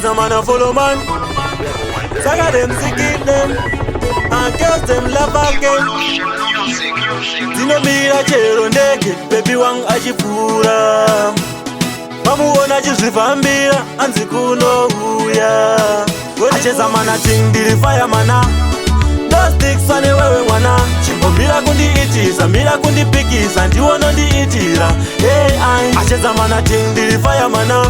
a man a follow man. Saga them, sick them, and girls them love again. Zino mira chero ndege, baby wang ajipura. Mamu ona jizivambira, anzi kuno uya. Acheza mana ting diri fire mana. Those sticks on the way wana. Chimbo mira kundi itiza, mira kundi pikiza, ndiwo no ndi itira. Hey I. Acheza mana ting diri fire mana.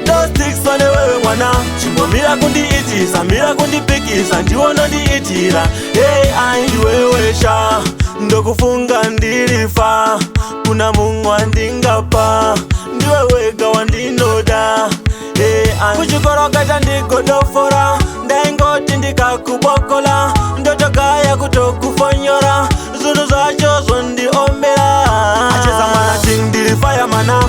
Those sticks on the way wana. Chimbo mira kundi itiza, mira kundi pikiza, ndiwo no ndi itira. Hey I. Wewe sha, ndokufunga ndirifa. Kuna Mungu andingapa. Ndiwe wega wandinoda. Kuchikoroka chandigodofora. Ndaingoti ndikakubokola. Ndoto kaya kutokufonyora. Zunu zacho zondiombela. Acheza mana ting diri fire mana.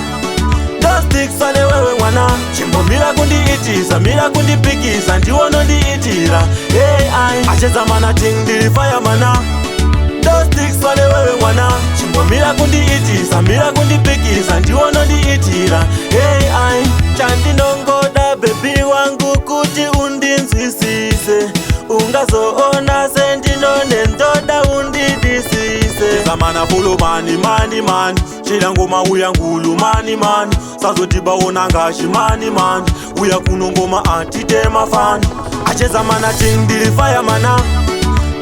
Those sticks on the wewe wana. Chimbo mira kundi itiza, mira kundi pikiza, ndiwo no ndi itira. Hey I. Acheza mana ting diri fire mana. Those sticks on the wewe wana. Chimbo mira kundi itiza, mira kundi pikiza, ndiwo no ndi itira. Hey I. Chanti nongoda baby wangu kuti undinzisise. Ungazoona sendinone ndoda undidisise. Zamana follow mani mani mani. Chilangoma uya ngulu mani mani. Sazotiba onangashi mani mani. Uya kunongoma antitema fan. Acheza mana ting diri fire mana.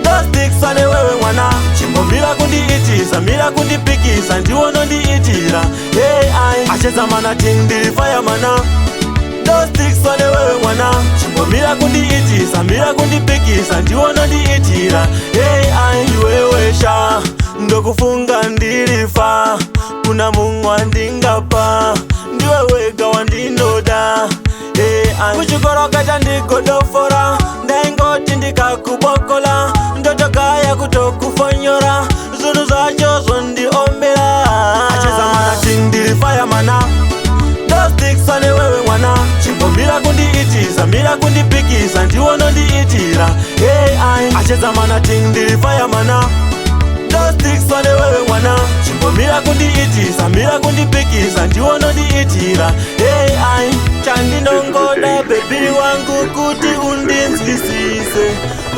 Those sticks on the wewe wana. Chimbo mira kundi itiza, mira kundi pikiza, ndiwo no ndi itira. Hey I. Acheza mana ting diri fire mana. Those sticks on the wewe wana. Chimbo mira kundi itiza, mira kundi pikiza, ndiwo no ndi itira. Hey I. Wewe sha, ndokufunga ndirifa. Kuna Mungu andingapa. Ndiwe wega wandinoda. Hey I. Kuchikoroka chandigodofora. Ndaingoti ndikakubokola. Ndoto kaya kutokufonyora. Zunu zacho zondiombela. Acheza mana ting diri fire mana. Those sticks on the wewe wana. Chimbo mira kundi itiza, mira kundi pikiza, ndiwo no ndi itira. Hey I. Acheza mana ting diri fire mana. Those sticks on the wewe wana. Chimbo mira kundi itiza, mira kundi pikiza, ndiwo no ndi itira. Hey I. Chandi nongoda baby wangu kuti undinzisise.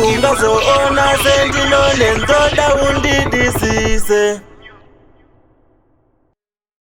Ungazoona sendinone ndoda undidisise.